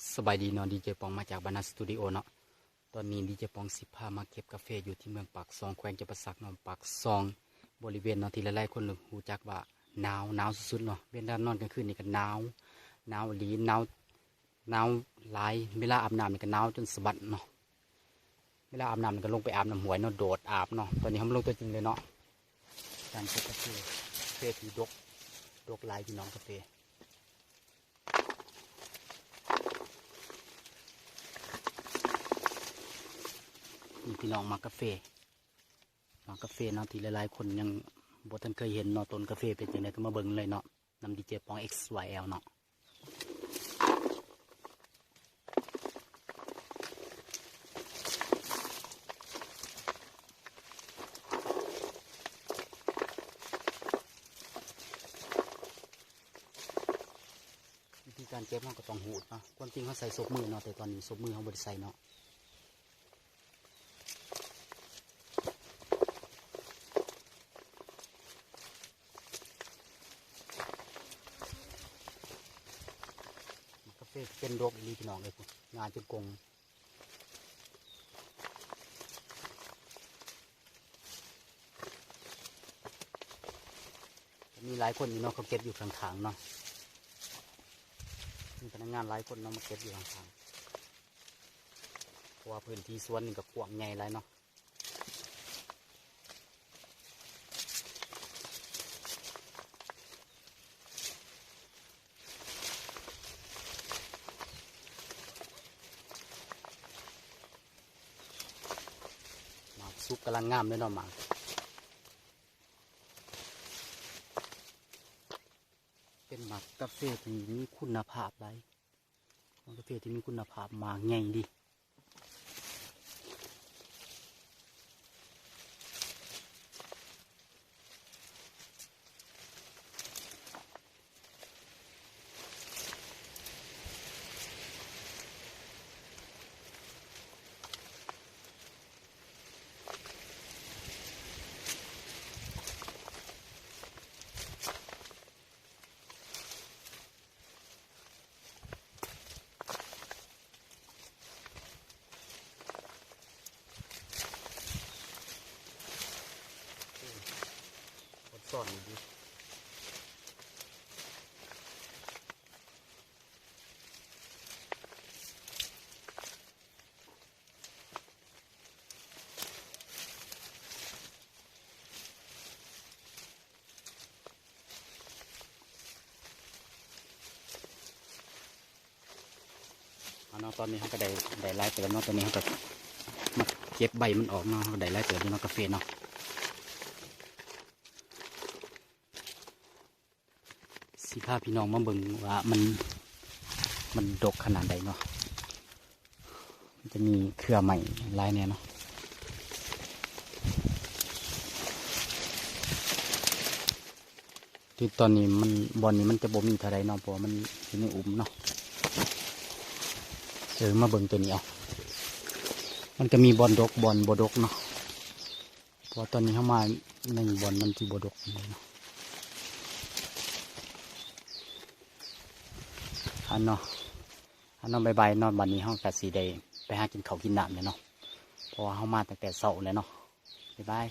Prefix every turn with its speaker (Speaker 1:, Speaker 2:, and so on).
Speaker 1: สบายดีเนาะดีเจปองมาจากบานาสตูดิโอเนาะตอนนี้ดีเจปองสิพามาเก็บกาแฟอยู่ที่เมืองปากซองแขวงจำปาสักเนาะปากซองบริเวณเนาะที่หลายๆคนรู้จักว่าหนาวสุดๆเนาะเวลานอนกลางคืนนี่ก็หนาวอีหลีหนาวหลายเวลาอาบน้ำนี่ก็หนาวจนสะบัดเนาะเวลาอาบน้ำนี่ก็ลงไปอาบน้ำห้วยเนาะโดดอาบเนาะตอนนี้เขามาลงตัวจริงเลยเนาะการเก็บกาแฟที่ดกหลายพี่น้องกาแฟนี่พี่น้องมากาแฟเนาะที่หลายๆคนยังบ่ทันเคยเห็นเนาะต้นกาแฟเป็นยังไงก็มาเบิ่งเลยเนาะนำดีเจปอง XYL เนาะวิธีการเก็บเราก็ต้องหูดเนาะความจริงเขาใส่ซบมือเนาะแต่ตอนนี้ซบมือเขาบ่ได้ใส่เนาะกาแฟเป็นดกอีพี่น้องเลยพุ่นงานจนกงมีหลายคนอยู่เนาะเขาเก็บอยู่ข้างๆเนาะมีพนักงานหลายคนเนาะมาเก็บอยู่ข้างๆเพราะว่าพื้นที่สวนนี่ก็กว้างใหญ่หลายเนาะหมากซุกกำลังงามเลยเนาะหมากเป็นหมากกาแฟที่มีคุณภาพหลายกาแฟที่มีคุณภาพหมากใหญ่ดีซ่อนดีเนาะตอนนี้เขาก็ได้ไล่เติมเนาะตอนนี้เขาก็มาเก็บใบมันออกเนาะเขาได้ไล่เติมเนาะกาแฟเนาะสิพาพี่น้องมาเบิ่งว่ามันดกขนาดใดเนาะมันจะมีเครือใหม่ลายเนี่ยเนาะที่ตอนนี้มันบอลนี้มันจะบ่มีเท่าไรเนาะเพราะมันอยู่ในอุ้มเนาะมาเบิ่งตัวนี้เอามันก็มีบอลดกบอลบ่ดกเนาะเพราะตอนนี้เข้ามาในบอลมันที่บ่ดกเนาะอันเนาะใบเนาะบัดนี้ห้องกะสีได้ไปหากินข้าวกินน้ำเลยเนาะเพราะว่าเข้ามาตั้งแต่เช้าเลยเนาะบ๊ายบาย